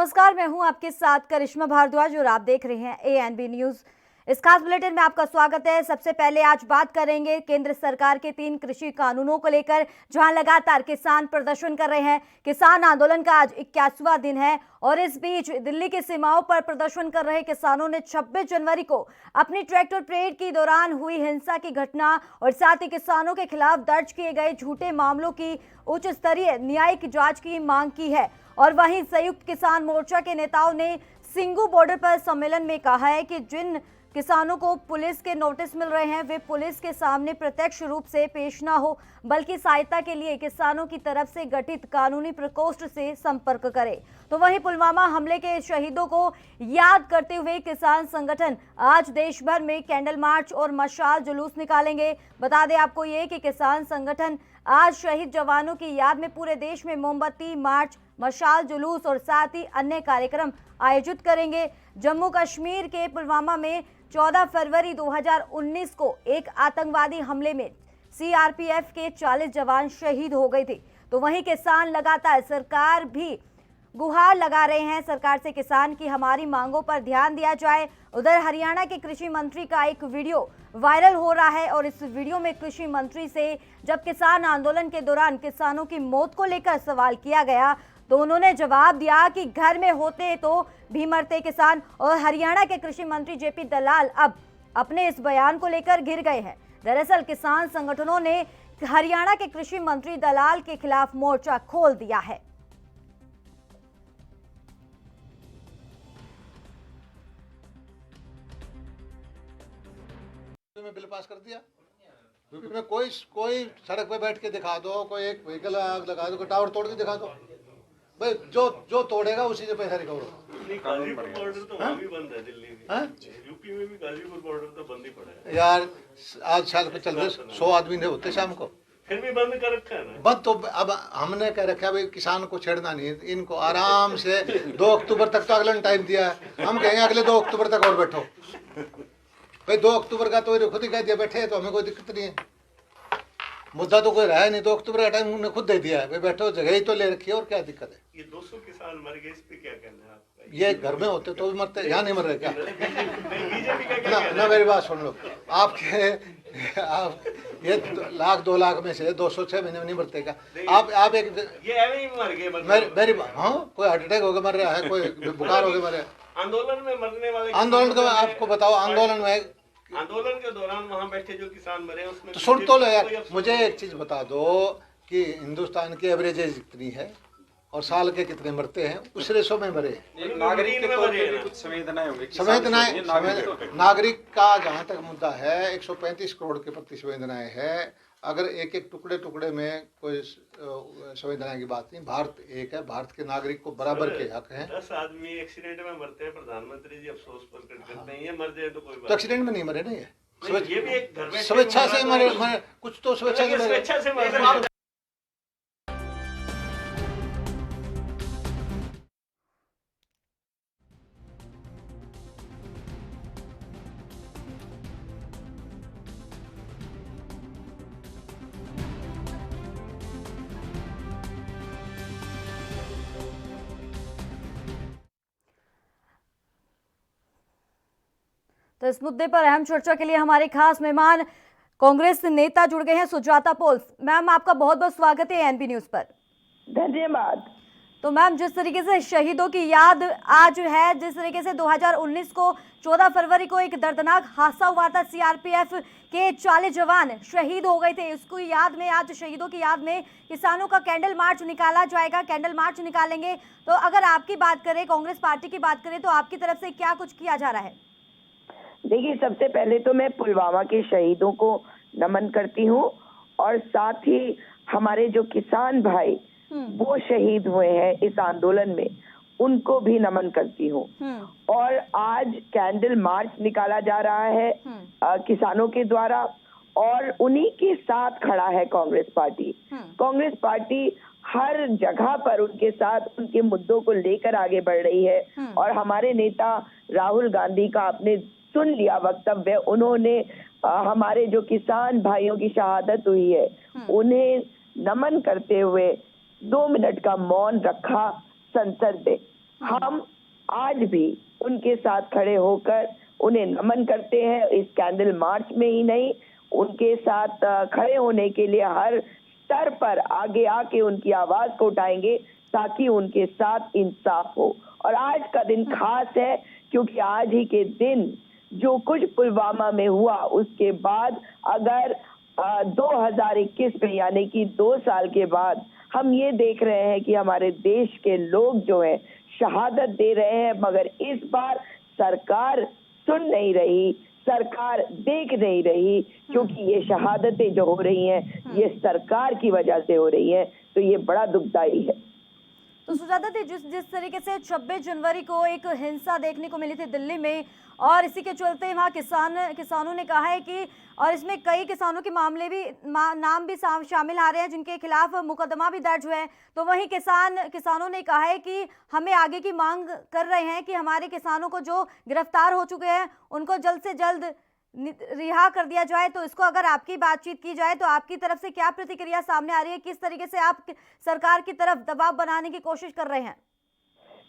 नमस्कार, मैं हूं आपके साथ करिश्मा भारद्वाज और आप देख रहे हैं एएनबी न्यूज। इस खास बुलेटिन में आपका स्वागत है। सबसे पहले आज बात करेंगे केंद्र सरकार के 3 कृषि कानूनों को लेकर, जहां लगातार किसान प्रदर्शन कर रहे हैं। किसान आंदोलन का आज 81वां दिन है और इस बीच दिल्ली की सीमाओं पर प्रदर्शन कर रहे किसानों ने 26 जनवरी को अपनी ट्रैक्टर परेड के दौरान हुई हिंसा की घटना और साथ ही किसानों के खिलाफ दर्ज किए गए झूठे मामलों की उच्च स्तरीय न्यायिक जांच की मांग की है। और वहीं संयुक्त किसान मोर्चा के नेताओं ने सिंगू बॉर्डर पर सम्मेलन में कहा है कि जिन किसानों को पुलिस के नोटिस मिल रहे हैं वे पुलिस के सामने प्रत्यक्ष रूप से पेश ना हो, बल्कि सहायता के लिए किसानों की तरफ से गठित कानूनी प्रकोष्ठ से संपर्क करें। तो वहीं पुलवामा हमले के शहीदों को याद करते हुए किसान संगठन आज देश भर में कैंडल मार्च और मशाल जुलूस निकालेंगे। बता दें आपको ये कि किसान संगठन आज शहीद जवानों की याद में पूरे देश में मोमबत्ती मार्च, मशाल जुलूस और साथ ही अन्य कार्यक्रम आयोजित करेंगे। जम्मू कश्मीर के पुलवामा में 14 फरवरी 2019 को एक आतंकवादी हमले में सीआरपीएफ के 40 जवान शहीद हो गए थे। तो वहीं किसान लगातार सरकार भी गुहार लगा रहे हैं सरकार से किसान की हमारी मांगों पर ध्यान दिया जाए। उधर हरियाणा के कृषि मंत्री का एक वीडियो वायरल हो रहा है और इस वीडियो में कृषि मंत्री से जब किसान आंदोलन के दौरान किसानों की मौत को लेकर सवाल किया गया तो उन्होंने जवाब दिया कि घर में होते तो भी मरते किसान। और हरियाणा के कृषि मंत्री जेपी दलाल अब अपने इस बयान को लेकर घिर गए हैं। दरअसल किसान संगठनों ने हरियाणा के कृषि मंत्री दलाल के खिलाफ मोर्चा खोल दिया है। में बिल पास कर दिया यूपी में। कोई सड़क पे बैठ के दिखा दो, कोई एक व्हीकल आग लगा दो, कोई टावर तोड़ के दिखा दो भाई, जो तोड़ेगा उसी से पैसा रिकवर। गाजीपुर बॉर्डर तो वहाँ भी बंद है, दिल्ली में, यूपी में भी गाजीपुर बॉर्डर तो बंद ही पड़ा है यार। आज साल पे चल रहे 100 आदमी ने होते शाम को, फिर भी बंद कर रखा है ना। बंद तो अब हमने कह रखा है भाई किसान को छेड़ना नहीं, इनको आराम से 2 अक्टूबर तक तो अगला टाइम दिया है। हम कहेंगे अगले 2 अक्टूबर तक और बैठो भाई। 2 अक्टूबर का तो खुद ही कह दिया बैठे, तो हमें कोई दिक्कत नहीं है। मुद्दा तो कोई रहा है नहीं, 2 अक्टूबर का टाइम उन्होंने खुद दे दिया है भाई, बैठो, जगह ही तो ले रखी है और क्या दिक्कत है। ये 200 किसान मर गए, इस पे क्या कहना है आपका? ये घर में होते तो भी मरते, यहाँ नहीं मर रहे क्या? बीजेपी का क्या कहना ना मेरी बात सुन लो, आप ये 1-2 लाख में से 206 महीने में नहीं मरते क्या? आप एक ये ऐसे ही मर गए मेरी बात, हाँ, कोई हार्ट अटैक होकर मर रहा है, कोई बुखार होकर मर रहा है। आंदोलन में मरने वाले आंदोलन का आपको बताओ, आंदोलन के दौरान वहाँ बैठे जो किसान मरे उसमें तो सुन तो लो यार। मुझे एक चीज बता दो कि हिंदुस्तान की एवरेज एज कितनी है और साल के कितने मरते हैं, उस रेशो में मरे। नागरिक के तौर पे भी कुछ संवेदनाएं नागरिक का जहाँ तक मुद्दा है 135 करोड़ के प्रति संवेदनाएं है। अगर एक टुकड़े में कोई संवेदना की बात नहीं, भारत एक है, भारत के नागरिक को बराबर के हक हैं। 10 आदमी एक्सीडेंट में मरते हैं, प्रधानमंत्री जी अफसोस प्रकट करते हैं, ये मर जाए तो कोई बात। तो एक्सीडेंट में नहीं मरे ना, ये भी एक घर में स्वेच्छा से मरे, कुछ तो स्वेच्छा से मरे। तो इस मुद्दे पर अहम चर्चा के लिए हमारे खास मेहमान कांग्रेस नेता जुड़ गए हैं, सुजाता पोल्स। मैम, आपका बहुत बहुत स्वागत है एएनबी न्यूज पर। धन्यवाद। तो मैम, जिस तरीके से शहीदों की याद आज है, जिस तरीके से 2019 को 14 फरवरी को एक दर्दनाक हादसा हुआ था, सीआरपीएफ के 40 जवान शहीद हो गए थे, इसकी याद में आज शहीदों की याद में किसानों का कैंडल मार्च निकाला जाएगा, कैंडल मार्च निकालेंगे। तो अगर आपकी बात करें, कांग्रेस पार्टी की बात करें, तो आपकी तरफ से क्या कुछ किया जा रहा है? देखिए, सबसे पहले तो मैं पुलवामा के शहीदों को नमन करती हूँ और साथ ही हमारे जो किसान भाई वो शहीद हुए हैं इस आंदोलन में, उनको भी नमन करती हूँ। और आज कैंडल मार्च निकाला जा रहा है किसानों के द्वारा और उन्हीं के साथ खड़ा है कांग्रेस पार्टी। कांग्रेस पार्टी हर जगह पर उनके साथ उनके मुद्दों को लेकर आगे बढ़ रही है और हमारे नेता राहुल गांधी का आपने सुन लिया वक्तव्य। उन्होंने हमारे जो किसान भाइयों की शहादत हुई है उन्हें नमन करते हुए 2 मिनट का मौन रखा संसद में। हम आज भी उनके साथ खड़े होकर उन्हें नमन करते हैं। इस कैंडल मार्च में ही नहीं, उनके साथ खड़े होने के लिए हर स्तर पर आगे आके उनकी आवाज को उठाएंगे ताकि उनके साथ इंसाफ हो। और आज का दिन खास है क्योंकि आज ही के दिन जो कुछ पुलवामा में हुआ उसके बाद अगर 2021 में यानी कि 2 साल के बाद हम ये देख रहे हैं कि हमारे देश के लोग जो है शहादत दे रहे हैं, मगर इस बार सरकार सुन नहीं रही, सरकार देख नहीं रही, क्योंकि ये शहादतें जो हो रही हैं ये सरकार की वजह से हो रही हैं। तो ये बड़ा दुखदाई है। तो सुजाता जी, जिस तरीके से 26 जनवरी को एक हिंसा देखने को मिली थी दिल्ली में, और इसी के चलते वहाँ किसानों ने कहा है कि, और इसमें कई किसानों के मामले भी नाम भी शामिल आ रहे हैं जिनके खिलाफ मुकदमा भी दर्ज हुए हैं, तो वहीं किसानों ने कहा है कि हमें आगे की मांग कर रहे हैं कि हमारे किसानों को जो गिरफ्तार हो चुके हैं उनको जल्द से जल्द रिहा कर दिया जाए। तो इसको अगर आपकी बातचीत की जाए तो आपकी तरफ से क्या प्रतिक्रिया सामने आ रही है, किस तरीके से आप सरकार की तरफ दबाव बनाने की कोशिश कर रहे हैं?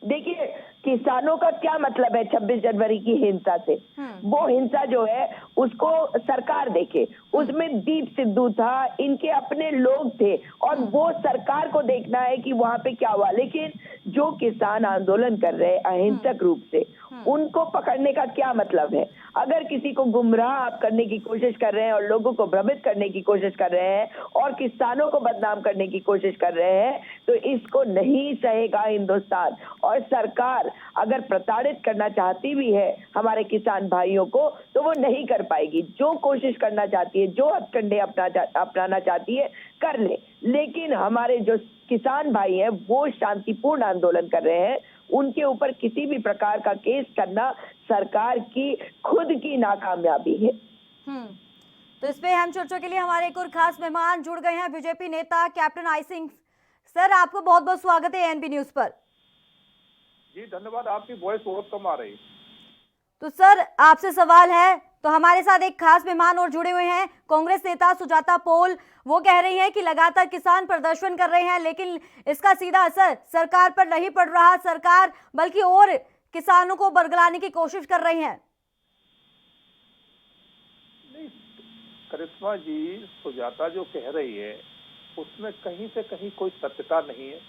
देखिए, किसानों का क्या मतलब है 26 जनवरी की हिंसा से? वो हिंसा जो है उसको सरकार देखे, उसमें दीप सिद्धू था, इनके अपने लोग थे, और वो सरकार को देखना है कि वहां पे क्या हुआ। लेकिन जो किसान आंदोलन कर रहे हैं अहिंसक रूप से, उनको पकड़ने का क्या मतलब है? अगर किसी को गुमराह आप करने की कोशिश कर रहे हैं और लोगों को भ्रमित करने की कोशिश कर रहे हैं और किसानों को बदनाम करने की कोशिश कर रहे हैं, तो इसको नहीं सहेगा हिंदुस्तान। और सरकार अगर प्रताड़ित करना चाहती भी है हमारे किसान भाइयों को, तो वो नहीं कर पाएगी। जो कोशिश करना चाहती है, जो हथकंडे अपनाना चाहती है, कर ले। लेकिन हमारे जो किसान भाई हैं वो शांतिपूर्ण आंदोलन कर रहे हैं, उनके ऊपर किसी भी प्रकार का केस करना सरकार की खुद की नाकामयाबी है। तो इस पे हम चर्चा के लिए हमारे एक और खास मेहमान जुड़ गए हैं, बीजेपी नेता कैप्टन आई सिंह। सर, आपको बहुत बहुत स्वागत है एएनबी न्यूज पर। जी धन्यवाद, आपकी वॉइस बहुत कम आ रही। तो सर, आपसे सवाल है, तो हमारे साथ एक खास मेहमान और जुड़े हुए हैं, कांग्रेस नेता सुजाता पोल। वो कह रही हैं कि लगातार किसान प्रदर्शन कर रहे हैं लेकिन इसका सीधा असर सरकार पर नहीं पड़ रहा, सरकार बल्कि और किसानों को बरगलाने की कोशिश कर रही है। नहीं, करिश्मा जी, सुजाता जो कह रही है उसमें कहीं से कहीं कोई सत्यता नहीं है।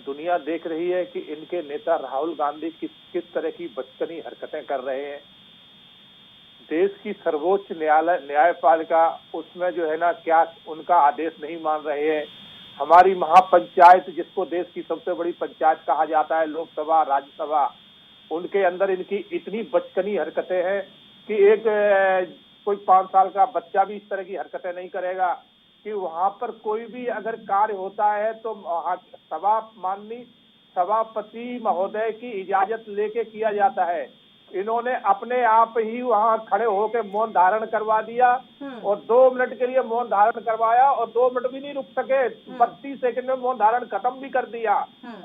दुनिया देख रही है कि इनके नेता राहुल गांधी किस तरह की बचकानी हरकतें कर रहे हैं। देश की सर्वोच्च न्यायपालिका उसमें जो है ना, क्या उनका आदेश नहीं मान रहे हैं। हमारी महापंचायत, जिसको देश की सबसे बड़ी पंचायत कहा जाता है, लोकसभा राज्यसभा, उनके अंदर इनकी इतनी बचकानी हरकतें हैं कि एक कोई 5 साल का बच्चा भी इस तरह की हरकतें नहीं करेगा। कि वहां पर कोई भी अगर कार्य होता है तो माननीय सभापति महोदय की इजाजत लेके किया जाता है। इन्होंने अपने आप ही वहां खड़े होकर मौन धारण करवा दिया और 2 मिनट के लिए मौन धारण करवाया और 2 मिनट भी नहीं रुक सके, 32 सेकंड में मौन धारण खत्म भी कर दिया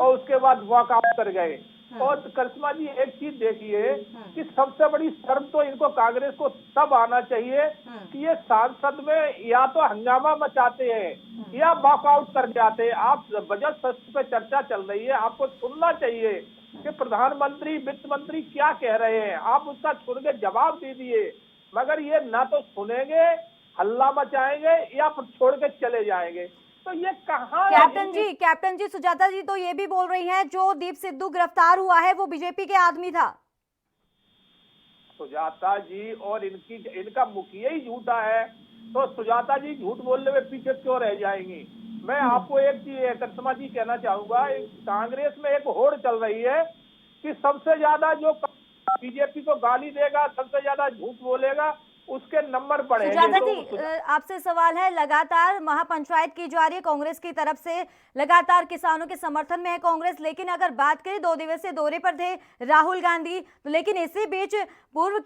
और उसके बाद वॉकआउट कर गए। और करिश्मा जी, एक चीज देखिए कि सबसे बड़ी शर्म तो इनको कांग्रेस को तब आना चाहिए कि ये सांसद में या तो हंगामा मचाते हैं या वॉकआउट कर जाते हैं। आप बजट सत्र पे चर्चा चल रही है, आपको सुनना चाहिए कि प्रधानमंत्री वित्त मंत्री क्या कह रहे हैं, आप उसका सुन के जवाब दीजिए। मगर ये ना तो सुनेंगे, हल्ला मचाएंगे या छोड़ के चले जाएंगे। तो ये कहाँ? कैप्टन जी, सुजाता जी तो ये भी बोल रही हैं जो दीप सिद्धू गिरफ्तार हुआ है वो बीजेपी के आदमी था। सुजाता जी और इनका मुखिया ही झूठा है, तो सुजाता जी झूठ बोलने में पीछे क्यों रह जाएंगी? मैं आपको एक चीज करिश्मा जी कहना चाहूंगा, कांग्रेस में एक होड़ चल रही है कि सबसे ज्यादा जो बीजेपी को गाली देगा, सबसे ज्यादा झूठ बोलेगा, उसके नंबर बढ़ेंगे। सुजाता जी, आपसे सवाल है, लगातार महापंचायत की जा रही है कांग्रेस की तरफ से, लगातार किसानों के समर्थन में है कांग्रेस, लेकिन अगर बात करें 2 दिवसीय दौरे पर थे राहुल गांधी, तो लेकिन इसी बीच पूर्व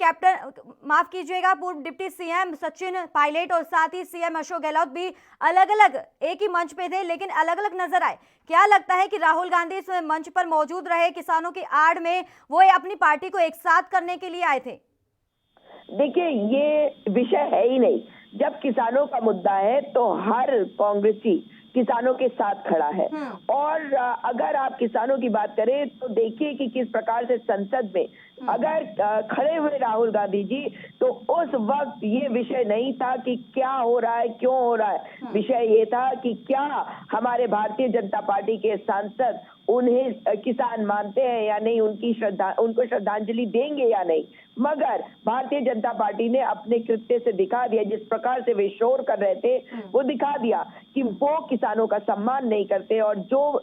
डिप्टी सीएम सचिन पायलट और साथ ही सीएम अशोक गहलोत भी अलग अलग एक ही मंच पे थे लेकिन अलग अलग नजर आए। क्या लगता है कि राहुल गांधी इस मंच पर मौजूद रहे, किसानों की आड़ में वो अपनी पार्टी को एक साथ करने के लिए आए थे? देखिए, ये विषय है ही नहीं। जब किसानों का मुद्दा है तो हर कांग्रेसी किसानों के साथ खड़ा है। और अगर आप किसानों की बात करें तो देखिए कि किस प्रकार से संसद में अगर खड़े हुए राहुल गांधी जी, तो उस वक्त ये विषय नहीं था कि क्या हो रहा है, क्यों हो रहा है। विषय ये था कि क्या हमारे भारतीय जनता पार्टी के सांसद उन्हें किसान मानते हैं या नहीं, उनको श्रद्धांजलि देंगे या नहीं। मगर भारतीय जनता पार्टी ने अपने कृत्य से दिखा दिया, जिस प्रकार से वे शोर कर रहे थे वो दिखा दिया कि वो किसानों का सम्मान नहीं करते और जो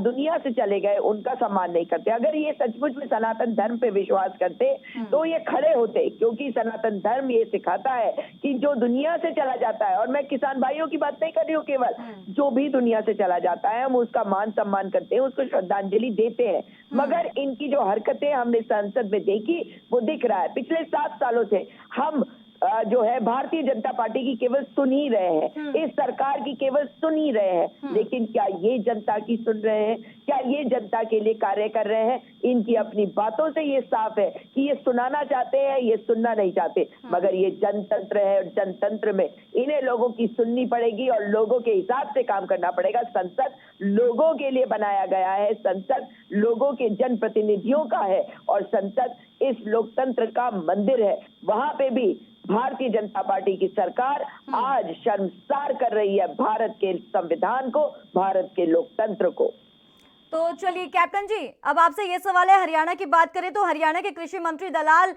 दुनिया से चले गए उनका सम्मान नहीं करते। अगर ये सचमुच में सनातन धर्म पे विश्वास करते तो ये खड़े होते, क्योंकि सनातन धर्म ये सिखाता है कि जो दुनिया से चला जाता है, और मैं किसान भाइयों की बात नहीं कर रही हूँ केवल, जो भी दुनिया से चला जाता है हम उसका मान सम्मान करते हैं, उसको श्रद्धांजलि देते हैं। मगर इनकी जो हरकतें हमने संसद में देखी वो दिख रहा है। पिछले 7 सालों से हम जो है भारतीय जनता पार्टी की केवल सुन ही रहे हैं, इस सरकार की केवल सुन ही रहे हैं, लेकिन क्या ये जनता की सुन रहे हैं? क्या ये जनता के लिए कार्य कर रहे हैं? इनकी अपनी बातों से ये साफ है कि ये सुनाना चाहते हैं, ये सुनना नहीं चाहते। मगर ये जनतंत्र है और जनतंत्र में इन्हें लोगों की सुननी पड़ेगी और लोगों के हिसाब से काम करना पड़ेगा। संसद लोगों के लिए बनाया गया है, संसद लोगों के जनप्रतिनिधियों का है और संसद इस लोकतंत्र का मंदिर है। वहां पे भी भारतीय जनता पार्टी की सरकार आज शर्मसार कर रही है भारत के संविधान को, भारत के लोकतंत्र को। तो चलिए कैप्टन जी, अब आपसे ये सवाल है, हरियाणा की बात करें तो हरियाणा के कृषि मंत्री दलाल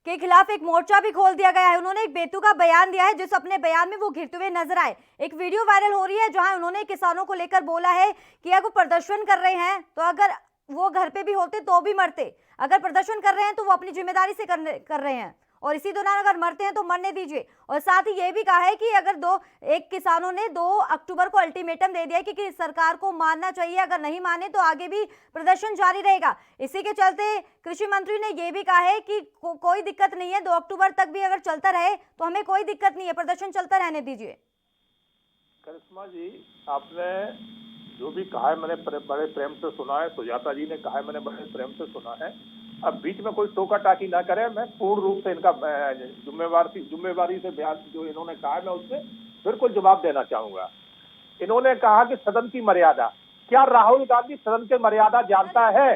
के खिलाफ एक मोर्चा भी खोल दिया गया है। उन्होंने एक बेतुका बयान दिया है, जिस अपने बयान में वो घिरते हुए नजर आए। एक वीडियो वायरल हो रही है जहां उन्होंने किसानों को लेकर बोला है कि अगर वो प्रदर्शन कर रहे हैं तो अगर वो घर पे भी होते तो भी मरते, अगर प्रदर्शन कर रहे हैं तो वो अपनी जिम्मेदारी से कर रहे हैं और इसी दौरान अगर मरते हैं तो मरने दीजिए। और साथ ही ये भी कहा है कि अगर एक किसानों ने 2 अक्टूबर को अल्टीमेटम दे दिया है कि सरकार को मानना चाहिए, अगर नहीं माने तो आगे भी प्रदर्शन जारी रहेगा। इसी के चलते कृषि मंत्री ने ये भी कहा है कि कोई दिक्कत नहीं है, 2 अक्टूबर तक भी अगर चलता रहे तो हमें कोई दिक्कत नहीं है, प्रदर्शन चलता रहने दीजिए। करिश्मा जी, आपने जो भी कहा है मैंने बड़े प्रेम से सुना है, सुजाता जी ने कहा है मैंने बड़े प्रेम से सुना है। अब बीच में कोई टोका टाकी ना करे, मैं पूर्ण रूप से इनका जिम्मेवारी से बयान जो इन्होंने कहा है मैं उससे बिल्कुल जवाब देना चाहूंगा। इन्होंने कहा कि सदन की मर्यादा, क्या राहुल गांधी सदन की मर्यादा जानता है?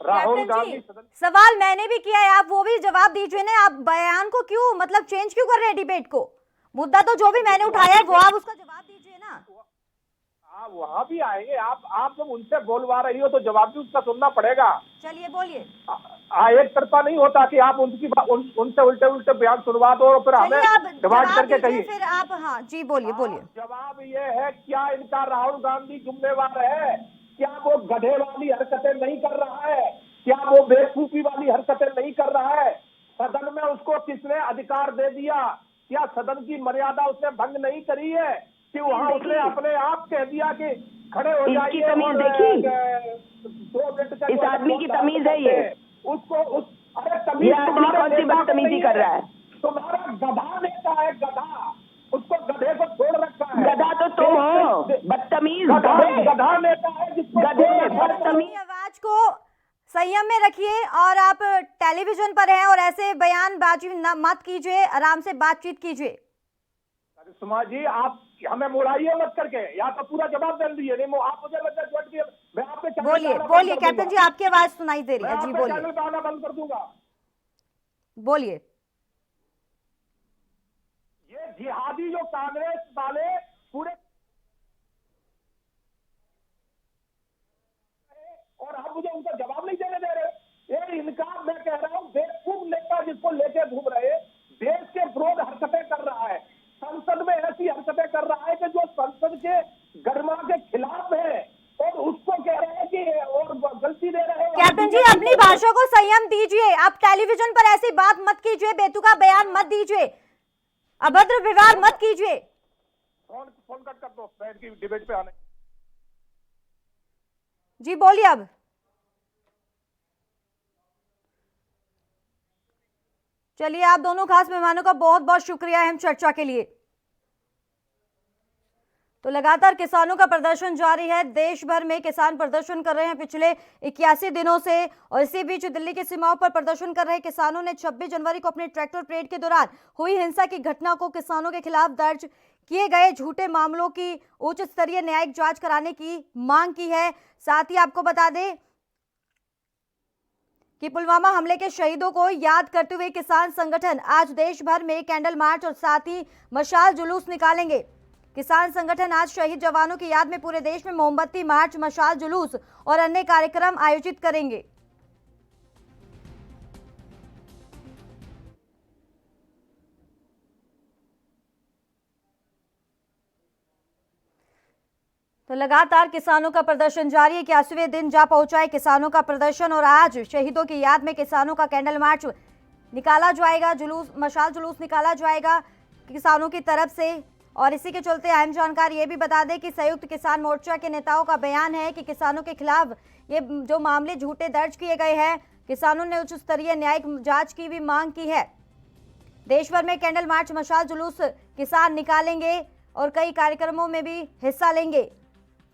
राहुल गांधी सवाल मैंने भी किया है, आप वो भी जवाब दीजिए ना। आप बयान को क्यों मतलब चेंज क्यों कर रहे हैं डिबेट को? मुद्दा तो जो भी मैंने उठाया है वो आप उसका जवाब दीजिए ना। वहाँ भी आएंगे। आप जब उनसे बोलवा रही हो तो जवाब भी उसका सुनना पड़ेगा। चलिए बोलिए। एक तरफा नहीं होता कि आप उनसे उल्टे बयान सुनवा दो और फिर हमें डिमांड करके कहिए। फिर आप हाँ जी बोलिए। जवाब ये है, क्या इनका राहुल गांधी जिम्मेवार है? क्या वो गधे वाली हरकतें नहीं कर रहा है? क्या वो बेवकूफी वाली हरकतें नहीं कर रहा है? सदन में उसको किसने अधिकार दे दिया? क्या सदन की मर्यादा उसने भंग नहीं करी है कि वहाँ उसने अपने आप कह दिया कि खड़े हो जाइए? तमीज देखी, 2 मिनट का इस आदमी की तमीज है ये। उसको अरे तमीज कौन सी बदतमीजी कर रहा है? तुम्हारा गधा नेता है, गधा। उसको गधे को छोड़ रखा है। गधा तो तुम हो, बदतमीज गधा नेता है जिसको अपनी आवाज को संयम में रखिए और आप टेलीविजन पर हैं और ऐसे बयानबाजी मत कीजिए, आराम से बातचीत कीजिए। करिश्मा जी, आप हमें मुड़ाइए मत करके, या तो पूरा जवाब दे दीजिए। नहीं आप मुझे मैं आपके बोलिए कैप्टन जी, आपकी आवाज सुनाई दे रही है जी, बोलिए। चैनल पे आना बंद कर दूंगा। बोलिए। ये जिहादी जो कांग्रेस वाले पूरे और आप मुझे उनका जवाब नहीं देने दे रहे। ये इनका मैं कह रहा हूँ बेवकूफ नेता जिसको लेके घूम रहे, देश के विरोध हरकतें कर रहा है, संसद में ऐसी हरकतें कर रहा है कि जो संसद के गरिमा के खिलाफ है और उसको कह रहे हैं कि और गलती दे रहे हैं। कैप्टन जी, अपनी भाषा को संयम दीजिए। आप टेलीविजन पर ऐसी बात मत कीजिए, बेतुका बयान मत दीजिए, अभद्र व्यवहार मत कीजिए। फोन कट कर दो, बैठ की डिबेट पे आने। जी बोलिए। अब चलिए, आप दोनों खास मेहमानों का बहुत बहुत शुक्रिया अहम चर्चा के लिए। तो लगातार किसानों का प्रदर्शन जारी है। देश भर में किसान प्रदर्शन कर रहे हैं पिछले 81 दिनों से, और इसी बीच दिल्ली की सीमाओं पर प्रदर्शन कर रहे किसानों ने 26 जनवरी को अपने ट्रैक्टर परेड के दौरान हुई हिंसा की घटना को किसानों के खिलाफ दर्ज किए गए झूठे मामलों की उच्च स्तरीय न्यायिक जांच कराने की मांग की है। साथ ही आपको बता दें कि पुलवामा हमले के शहीदों को याद करते हुए किसान संगठन आज देश भर में कैंडल मार्च और साथ ही मशाल जुलूस निकालेंगे। किसान संगठन आज शहीद जवानों की याद में पूरे देश में मोमबत्ती मार्च, मशाल जुलूस और अन्य कार्यक्रम आयोजित करेंगे। तो लगातार किसानों का प्रदर्शन जारी है। 81वें दिन जा पहुंचा है किसानों का प्रदर्शन, और आज शहीदों की याद में किसानों का कैंडल मार्च निकाला जाएगा, मशाल जुलूस निकाला जाएगा किसानों की तरफ से। और इसी के चलते अहम जानकारी ये भी बता दें कि संयुक्त किसान मोर्चा के नेताओं का बयान है कि किसानों के खिलाफ ये जो मामले झूठे दर्ज किए गए हैं, किसानों ने उच्च स्तरीय न्यायिक जांच की भी मांग की है। देश भर में कैंडल मार्च, मशाल जुलूस किसान निकालेंगे और कई कार्यक्रमों में भी हिस्सा लेंगे।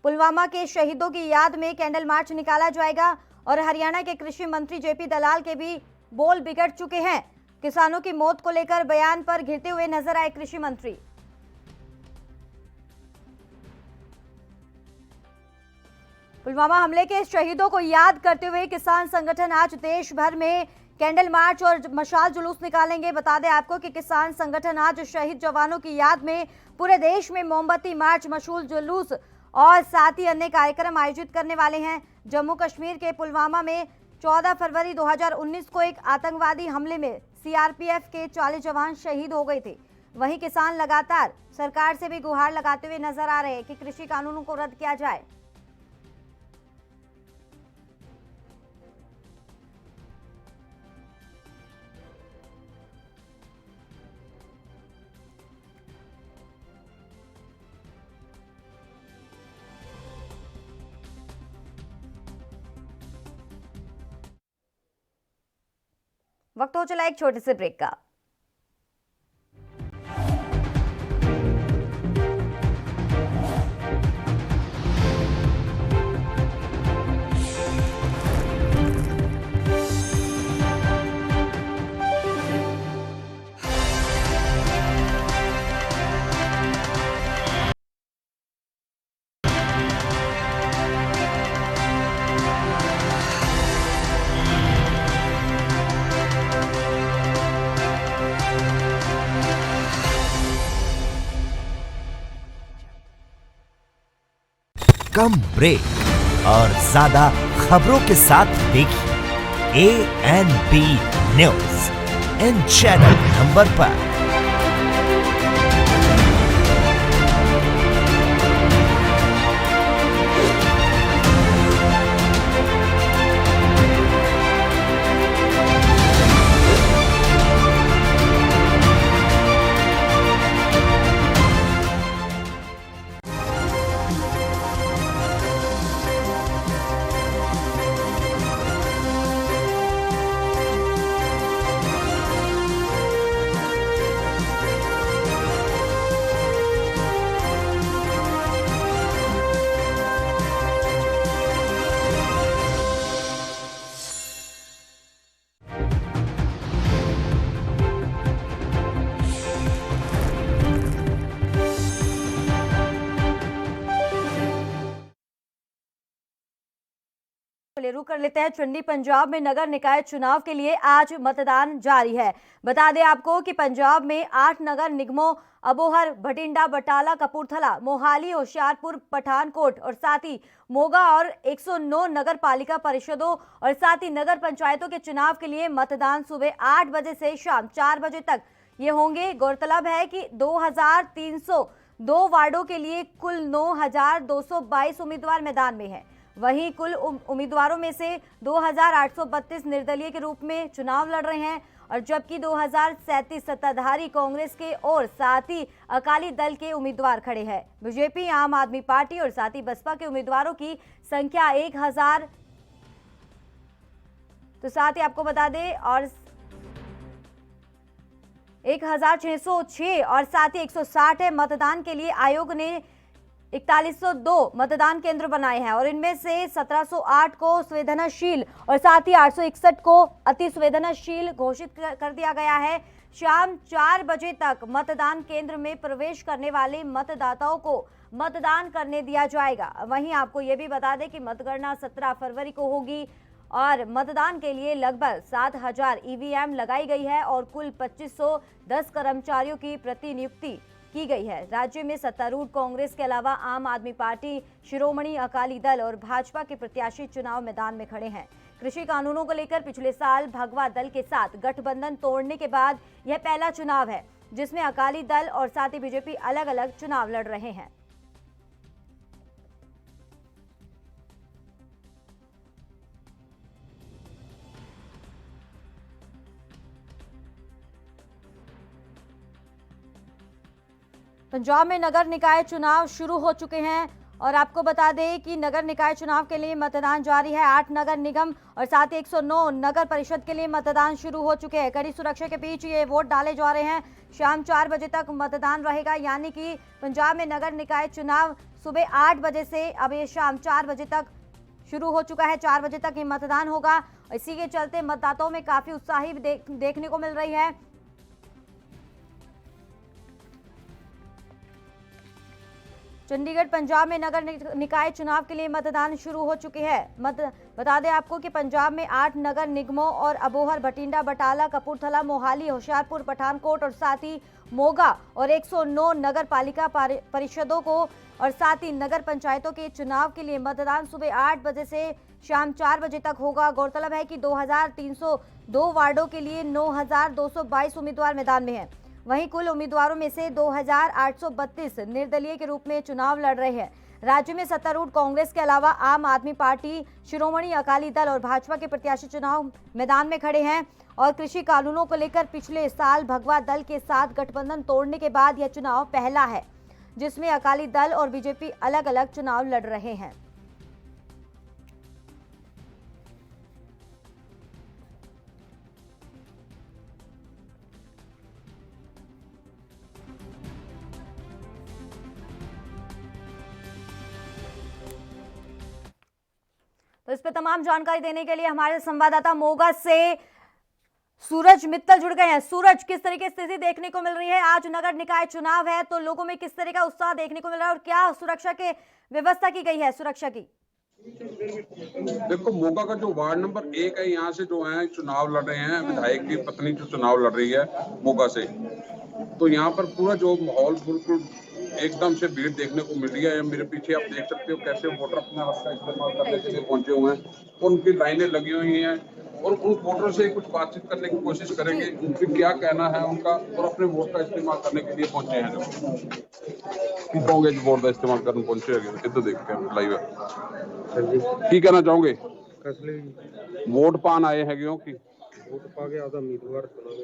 पुलवामा के शहीदों की याद में कैंडल मार्च निकाला जाएगा, और हरियाणा के कृषि मंत्री जेपी दलाल के भी बोल बिगड़ चुके हैं। किसानों की मौत को लेकर बयान पर घिरते हुए नजर आए कृषि मंत्री। पुलवामा हमले के शहीदों को याद करते हुए किसान संगठन आज देश भर में कैंडल मार्च और मशाल जुलूस निकालेंगे। बता दें आपको कि किसान संगठन आज शहीद जवानों की याद में पूरे देश में मोमबत्ती मार्च, मशाल जुलूस और साथ ही अन्य कार्यक्रम आयोजित करने वाले हैं। जम्मू कश्मीर के पुलवामा में 14 फरवरी 2019 को एक आतंकवादी हमले में सीआरपीएफ के 40 जवान शहीद हो गए थे। वहीं किसान लगातार सरकार से भी गुहार लगाते हुए नजर आ रहे हैं कि कृषि कानूनों को रद्द किया जाए। वक्त हो चला एक छोटे से ब्रेक का। कम ब्रेक और ज्यादा खबरों के साथ देखिए ANB news in channel number पर। रुक कर लेते हैं चुन्नी। पंजाब में नगर निकाय चुनाव के लिए आज मतदान जारी है। बता दें आपको कि पंजाब में 8 नगर निगमों अबोहर, भटिंडा, बटाला, कपूरथला, मोहाली, होशियारपुर, पठानकोट और साथ ही मोगा और 109 नगर पालिका परिषदों और साथ ही नगर पंचायतों के चुनाव के लिए मतदान सुबह 8 बजे से शाम 4 बजे तक ये होंगे। गौरतलब है कि 2302 वार्डों के लिए कुल 9222 उम्मीदवार मैदान में हैं। वहीं कुल उम्मीदवारों में से 2832 निर्दलीय के रूप में चुनाव लड़ रहे हैं, और जबकि 2037 सत्ताधारी कांग्रेस के और साथ ही अकाली दल के उम्मीदवार खड़े हैं। बीजेपी, आम आदमी पार्टी और साथ ही बसपा के उम्मीदवारों की संख्या 1000। तो साथ ही आपको बता दें और 1606 और साथ ही 160 है। मतदान के लिए आयोग ने 4102 मतदान केंद्र बनाए हैं और इनमें से 1708 को संवेदनशील और साथ ही 861 को अति संवेदनशील घोषित कर दिया गया है। शाम 4 बजे तक मतदान केंद्र में प्रवेश करने वाले मतदाताओं को मतदान करने दिया जाएगा। वहीं आपको ये भी बता दें कि मतगणना 17 फरवरी को होगी और मतदान के लिए लगभग 7000 ईवीएम लगाई गई है और कुल 2510 कर्मचारियों की प्रतिनियुक्ति की गई है। राज्य में सत्तारूढ़ कांग्रेस के अलावा आम आदमी पार्टी, शिरोमणि अकाली दल और भाजपा के प्रत्याशी चुनाव मैदान में खड़े हैं। कृषि कानूनों को लेकर पिछले साल भगवा दल के साथ गठबंधन तोड़ने के बाद यह पहला चुनाव है जिसमें अकाली दल और साथ ही बीजेपी अलग अलग चुनाव लड़ रहे हैं। पंजाब में नगर निकाय चुनाव शुरू हो चुके हैं और आपको बता दें कि नगर निकाय चुनाव के लिए मतदान जारी है। 8 नगर निगम और साथ ही 109 नगर परिषद के लिए मतदान शुरू हो चुके हैं। कड़ी सुरक्षा के बीच ये वोट डाले जा रहे हैं। शाम 4 बजे तक मतदान रहेगा, यानी कि पंजाब में नगर निकाय चुनाव सुबह 8 बजे से अब ये शाम 4 बजे तक शुरू हो चुका है। 4 बजे तक ये मतदान होगा। इसी के चलते मतदाताओं में काफी उत्साही देखने को मिल रही है। चंडीगढ़ पंजाब में नगर निकाय चुनाव के लिए मतदान शुरू हो चुके हैं। बता दें आपको कि पंजाब में 8 नगर निगमों और अबोहर, बठिंडा, बटाला, कपूरथला, मोहाली, होशियारपुर, पठानकोट और साथ ही मोगा और 109 नगर पालिका परिषदों को और साथ ही नगर पंचायतों के चुनाव के लिए मतदान सुबह 8 बजे से शाम 4 बजे तक होगा। गौरतलब है कि 2302 वार्डों के लिए 9222 उम्मीदवार मैदान में हैं। वहीं कुल उम्मीदवारों में से 2832 निर्दलीय के रूप में चुनाव लड़ रहे हैं। राज्य में सत्तारूढ़ कांग्रेस के अलावा आम आदमी पार्टी, शिरोमणि अकाली दल और भाजपा के प्रत्याशी चुनाव मैदान में खड़े हैं और कृषि कानूनों को लेकर पिछले साल भगवा दल के साथ गठबंधन तोड़ने के बाद यह चुनाव पहला है जिसमें अकाली दल और बीजेपी अलग अलग चुनाव लड़ रहे हैं। तो इस पर तमाम जानकारी देने के लिए हमारे संवाददाता मोगा से सूरज मित्तल जुड़ गए हैं। सूरज, किस तरह की स्थिति देखने को मिल रही है? आज नगर निकाय चुनाव है तो लोगों में किस तरह का उत्साह देखने को मिल रहा है और क्या सुरक्षा के व्यवस्था की गई है सुरक्षा की? देखो, मोगा का जो वार्ड नंबर 1 है, यहाँ से जो है चुनाव लड़ रहे हैं, विधायक की पत्नी जो चुनाव लड़ रही है मोगा से, तो यहाँ पर पूरा जो माहौल बिल्कुल एकदम से भीड़ देखने को मिल रही है। मेरे पीछे आप देख सकते हो कैसे वोटर अपना हक का इस्तेमाल करने के लिए पहुंचे हुए हैं और उनकी लाइनें लगी हुई हैं और उन वोटर से कुछ बातचीत करने की कोशिश करेंगे, उनसे क्या कहना है उनका और अपने वोट का इस्तेमाल करने के लिए पहुंचे हैं। की कहोगे जो वोट का इस्तेमाल करने पहुंचे हैं कितने देखते हैं लाइव है की कहना चाहोगे? वोट पान आए हैगे हो कि वोट पा के ਆਦਾ ਉਮੀਦਵਾਰ ਚੁਣਾਵੇ।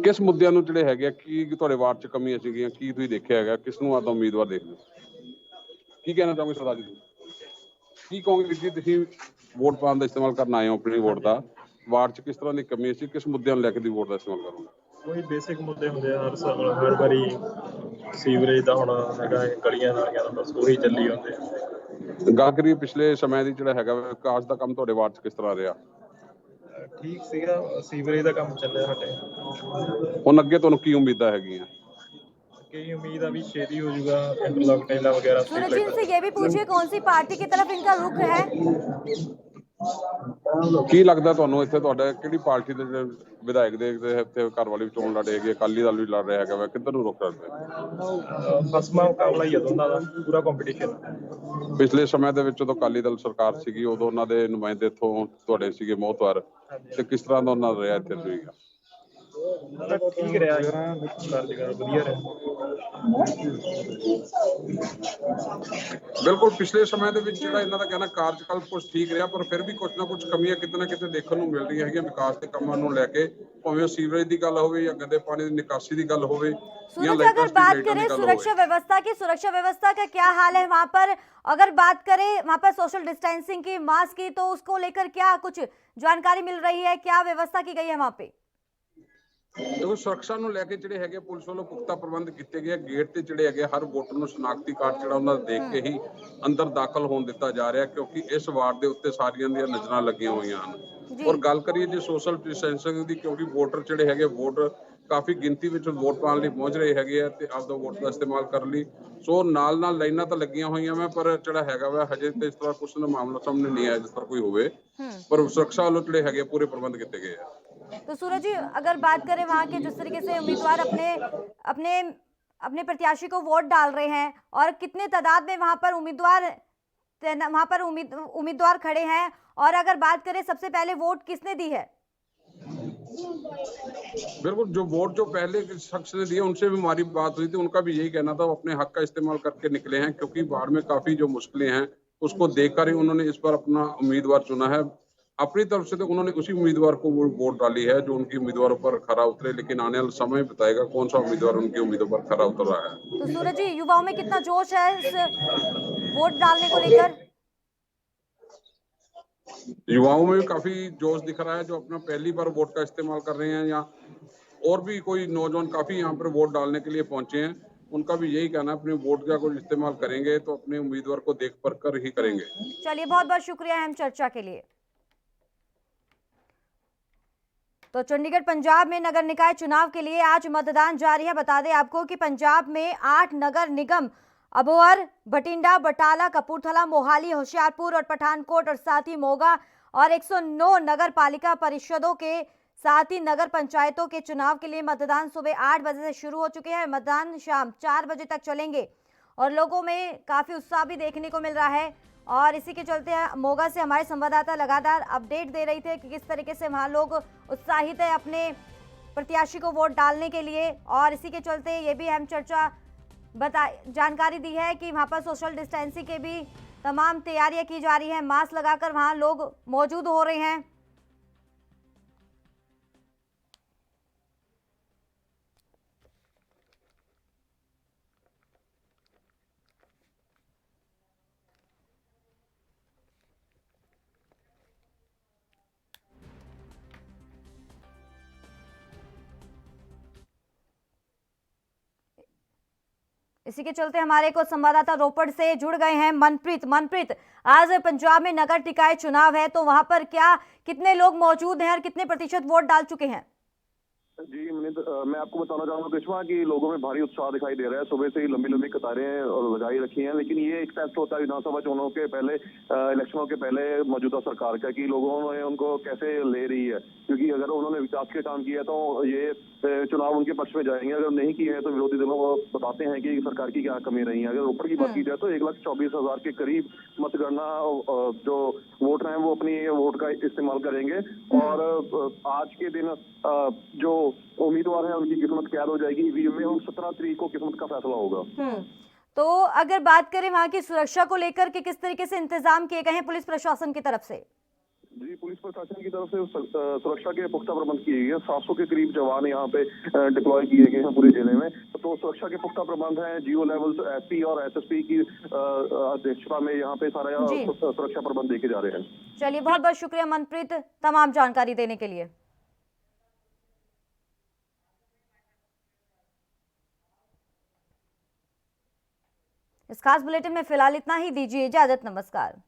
ਕਿਸ ਮੁੱਦਿਆਂ ਨੂੰ ਜਿਹੜੇ ਹੈਗੇ ਕੀ ਤੁਹਾਡੇ ਵਾਰਡ 'ਚ ਕਮੀਆਂ ਸੀਗੀਆਂ, ਕੀ ਤੁਸੀਂ ਦੇਖਿਆ ਹੈਗਾ, ਕਿਸ ਨੂੰ ਆਦਾ ਉਮੀਦਵਾਰ ਦੇਖਦੇ ਹੋ? ਕੀ ਕਹਿਣਾ ਚਾਹੋਗੇ ਸਰਦਾਰ ਜੀ? ਕੀ ਕਹੋਗੇ ਜੀ ਤੁਸੀਂ ਵੋਟ ਪਾਉਣ ਦਾ ਇਸਤੇਮਾਲ ਕਰਨ ਆਏ ਹੋ ਆਪਣੀ ਵੋਟ ਦਾ, ਵਾਰਡ 'ਚ ਕਿਸ ਤਰ੍ਹਾਂ ਦੀ ਕਮੀ ਸੀ, ਕਿਸ ਮੁੱਦਿਆਂ ਨੂੰ ਲੈ ਕੇ ਦੀ ਵੋਟ ਦਾ ਇਸਤੇਮਾਲ ਕਰੋਗੇ? ਕੋਈ ਬੇਸਿਕ ਮੁੱਦੇ ਹੁੰਦੇ ਆ ਹਰ ਵਾਰੀ, ਸੀਵਰੇਜ ਦਾ ਹੋਣਾ ਹੈਗਾ, ਗਲੀਆਂ ਨਾਲੀਆਂ ਦਾ, ਬਸ ਉਹੀ ਚੱਲੀ ਜਾਂਦੇ ਆ। ਗੱਲ ਕਰੀਏ ਪਿਛਲੇ ਸਮੇਂ ਦੀ ਜਿਹੜਾ ਹੈਗਾ ਵਿਕਾਸ ਦਾ ਕੰਮ ਤੁਹਾਡੇ ਵਾਰਡ 'ਚ ਕਿਸ ਤਰ੍ਹਾਂ ਰਿਹਾ? ਠੀਕ ਸੀਗਾ, ਸੀਵਰੇਜ ਦਾ ਕੰਮ ਚੱਲਿਆ ਸਾਡੇ। ਹੁਣ ਅੱਗੇ ਤੁਹਾਨੂੰ ਕੀ ਉਮੀਦਾਂ ਹੈਗੀਆਂ? कई उम्मीद अभी छेती हो जाएगा, इंटरलॉक टेला वगैरह। सूरज जी से ये भी पूछिए कौन सी पार्टी की तरफ इनका रुख है? ਕੀ ਲੱਗਦਾ ਤੁਹਾਨੂੰ ਇੱਥੇ ਤੁਹਾਡਾ ਕਿਹੜੀ ਪਾਰਟੀ ਦੇ ਵਿਧਾਇਕ ਦੇ ਇੱਥੇ ਘਰ ਵਾਲੀ ਚੋਣ ਲੜ ਹੈਗੇ, ਅਕਾਲੀ ਦਲ ਵੀ ਲੜ ਰਿਹਾ ਹੈਗਾ ਵਾ, ਕਿੱਧਰ ਨੂੰ ਰੁਖ ਕਰਦੇ? ਫਸਮਾ ਮੁਕਾਬਲਾ ਹੀ ਹੈ ਦੋਨਾਂ ਦਾ, ਪੂਰਾ ਕੰਪੀਟੀਸ਼ਨ। ਪਿਛਲੇ ਸਮੇਂ ਦੇ ਵਿੱਚ ਜਦੋਂ ਅਕਾਲੀ ਦਲ ਸਰਕਾਰ ਸੀਗੀ ਉਦੋਂ ਉਹਨਾਂ ਦੇ ਨੁਮਾਇੰਦੇ ਇੱਥੋਂ ਤੁਹਾਡੇ ਸੀਗੇ ਮੋਹਤਵਾਰ, ਤੇ ਕਿਸ ਤਰ੍ਹਾਂ ਦਾ ਉਹਨਾਂ ਰਿਹਾ ਇੱਥੇ ਸੀਗਾ? ਠੀਕ ਰਿਹਾ, ਕਾਰਜਕਾਰ ਵਧੀਆ ਰਿਹਾ। ਬਿਲਕੁਲ ਪਿਛਲੇ ਸਮੇਂ ਦੇ ਵਿੱਚ ਜਿਹੜਾ ਇਹਨਾਂ ਦਾ ਕਹਿਣਾ ਕਾਰਜਕਾਲ ਕੁਝ ਠੀਕ ਰਿਹਾ, ਪਰ ਫਿਰ ਵੀ ਕੁਝ ਨਾ ਕੁਝ ਕਮੀਆਂ ਕਿਤੇ ਨਾ ਕਿਤੇ ਦੇਖਣ ਨੂੰ ਮਿਲ ਰਹੀਆਂ ਹੈਗੀਆਂ ਵਿਕਾਸ ਦੇ ਕੰਮਾਂ ਨੂੰ ਲੈ ਕੇ, ਭਾਵੇਂ ਸੀਵਰੇਜ ਦੀ ਗੱਲ ਹੋਵੇ ਜਾਂ ਗੰਦੇ ਪਾਣੀ ਦੀ निकासी की गल होवे। सूरज, अगर बात करें सुरक्षा व्यवस्था की, सुरक्षा व्यवस्था का क्या हाल है वहां पर? अगर बात करें वहां पर सोशल डिस्टेंसिंग की, मास्क की, तो उसको लेकर क्या कुछ जानकारी मिल रही है, क्या व्यवस्था की गई है वहां पे? ਦੇਖੋ ਸੁਰੱਖਿਆ ਨੂੰ ਲੈ ਕੇ ਜਿਹੜੇ ਹੈਗੇ ਪੁਲਿਸ ਵੱਲੋਂ ਪੁਖਤਾ ਪ੍ਰਬੰਧ ਕੀਤੇ ਗਏ ਆ। ਗੇਟ ਤੇ ਜਿਹੜੇ ਹੈਗੇ ਹਰ ਵੋਟਰ ਨੂੰ ਸ਼ਨਾਖਤੀ ਕਾਰਡ ਜਿਹੜਾ ਉਹਨਾਂ ਦਾ ਦੇਖ ਕੇ ਹੀ ਅੰਦਰ ਦਾਖਲ ਹੋਣ ਦਿੱਤਾ ਜਾ ਰਿਹਾ, ਕਿਉਂਕਿ ਇਸ ਵਾਰਡ ਦੇ ਉੱਤੇ ਸਾਰੀਆਂ ਦੀਆਂ ਨਜ਼ਰਾਂ ਲੱਗੀਆਂ ਹੋਈਆਂ ਹਨ। ਔਰ ਗੱਲ ਕਰੀਏ ਜੇ ਸੋਸ਼ਲ ਡਿਸਟੈਂਸਿੰਗ ਦੀ, ਕਿਉਂਕਿ ਵੋਟਰ ਜਿਹੜੇ ਹੈਗੇ ਵੋਟਰ ਕਾਫੀ ਗਿਣਤੀ ਵਿੱਚ ਵੋਟ ਪਾਉਣ ਲਈ ਪਹੁੰਚ ਰਹੇ ਹੈਗੇ ਆ ਤੇ ਆਪਦਾ ਵੋਟ ਦਾ ਇਸਤੇਮਾਲ ਕਰਨ ਲਈ, ਸੋ ਨਾਲ ਨਾਲ ਲਾਈਨਾਂ ਤਾਂ ਲੱਗੀਆਂ ਹੋਈਆਂ ਵਾ, ਪਰ ਜਿਹੜਾ ਹੈਗਾ ਵਾ ਹਜੇ ਤੇ ਇਸ ਤਰ੍ਹਾਂ ਕੁਛ ਦਾ ਮਾਮਲਾ ਸਾਹਮਣੇ ਨਹੀਂ ਆਇਆ ਜਿਸ ਤਰ੍ਹਾਂ ਕੋਈ ਹੋਵੇ, ਪਰ ਸੁਰੱਖਿਆ ਵੱਲੋਂ ਜਿਹੜੇ ਹੈਗੇ ਪੂਰੇ प्रबंध किए गए हैं। तो सूरज जी, अगर बात करें वहाँ के जिस तरीके से उम्मीदवार अपने अपने अपने प्रत्याशी को वोट डाल रहे हैं और कितने तादाद में वहाँ पर उम्मीदवार खड़े हैं, और अगर बात करें सबसे पहले वोट किसने दी है? बिल्कुल, जो वोट जो पहले शख्स ने दिया उनसे भी हमारी बात हुई थी, उनका भी यही कहना था, वो अपने हक का इस्तेमाल करके निकले हैं, क्योंकि बाढ़ में काफी जो मुश्किलें हैं उसको देखकर ही उन्होंने इस बार अपना उम्मीदवार चुना है। अपनी तरफ से तो उन्होंने उसी उम्मीदवार को वोट डाली है जो उनकी उम्मीदवारों पर खरा उतरे, लेकिन आने वाला समय बताएगा कौन सा उम्मीदवार उनकी उम्मीदों पर खरा उतर रहा है। तो सूरज जी, युवाओं में कितना जोश है इस वोट डालने को लेकर? युवाओं में भी काफी जोश दिख रहा है, जो अपना पहली बार वोट का इस्तेमाल कर रहे हैं, या और भी कोई नौजवान काफी यहाँ पर वोट डालने के लिए पहुंचे हैं, उनका भी यही कहना है अपने वोट का कोई इस्तेमाल करेंगे तो अपने उम्मीदवार को देख पर कर ही करेंगे। चलिए, बहुत बहुत शुक्रिया अहम चर्चा के लिए। तो चंडीगढ़ पंजाब में नगर निकाय चुनाव के लिए आज मतदान जारी है। बता दें आपको कि पंजाब में 8 नगर निगम अबोहर, बठिंडा, बटाला, कपूरथला, मोहाली, होशियारपुर और पठानकोट और साथ ही मोगा और 109 नगर पालिका परिषदों के साथ ही नगर पंचायतों के चुनाव के लिए मतदान सुबह 8 बजे से शुरू हो चुके हैं। मतदान शाम 4 बजे तक चलेंगे और लोगों में काफी उत्साह भी देखने को मिल रहा है। और इसी के चलते मोगा से हमारे संवाददाता लगातार अपडेट दे रही थे कि किस तरीके से वहाँ लोग उत्साहित है अपने प्रत्याशी को वोट डालने के लिए। और इसी के चलते ये भी अहम चर्चा जानकारी दी है कि वहाँ पर सोशल डिस्टेंसिंग के भी तमाम तैयारियां की जा रही हैं। मास्क लगाकर वहाँ लोग मौजूद हो रहे हैं। इसी के चलते हमारे को संवाददाता रोपड़ से जुड़ गए हैं मनप्रीत, आज पंजाब में नगर निकाय चुनाव है, तो वहां पर कितने लोग मौजूद हैं और कितने प्रतिशत वोट डाल चुके हैं? जी मैं आपको बताना चाहूंगा कृष्णा कि लोगों में भारी उत्साह दिखाई दे रहा है। सुबह से ही लंबी लंबी कतारें लगाई रखी हैं, लेकिन ये एक टेस्ट होता है विधानसभा चुनाव के पहले, इलेक्शनों के पहले मौजूदा सरकार का, कि लोगों ने उनको कैसे ले रही है, क्योंकि अगर उन्होंने विकास के काम किया तो ये चुनाव उनके पक्ष में जाएंगे, अगर नहीं किए हैं तो विरोधी दलों को बताते हैं कि सरकार की क्या कमी रही है। अगर ऊपर की बात की जाए तो 1,24,000 के करीब मतगणना जो वोटर हैं वो अपनी वोट का इस्तेमाल करेंगे, और आज के दिन जो उम्मीदवार है उनकी किस्मत कैद हो जाएगी। ईवीएम में हम 17 तारीख को किस्मत का फैसला होगा। तो अगर बात करें वहाँ की सुरक्षा को लेकर के किस तरीके से इंतजाम किए गए हैं पुलिस प्रशासन की तरफ से? जी, पुलिस प्रशासन की तरफ से सुरक्षा के पुख्ता प्रबंध किए गए हैं। 700 के करीब जवान यहाँ पे डिप्लॉय किए गए हैं पूरे जिले में, तो सुरक्षा के पुख्ता प्रबंध हैं। जीओ लेवल एसपी और एसएसपी की अध्यक्षता में यहाँ पे सारा सुरक्षा प्रबंध देखे जा रहे हैं। चलिए, बहुत बहुत शुक्रिया मनप्रीत तमाम जानकारी देने के लिए। इस खास बुलेटिन में फिलहाल इतना ही। दीजिए इजाजत, नमस्कार।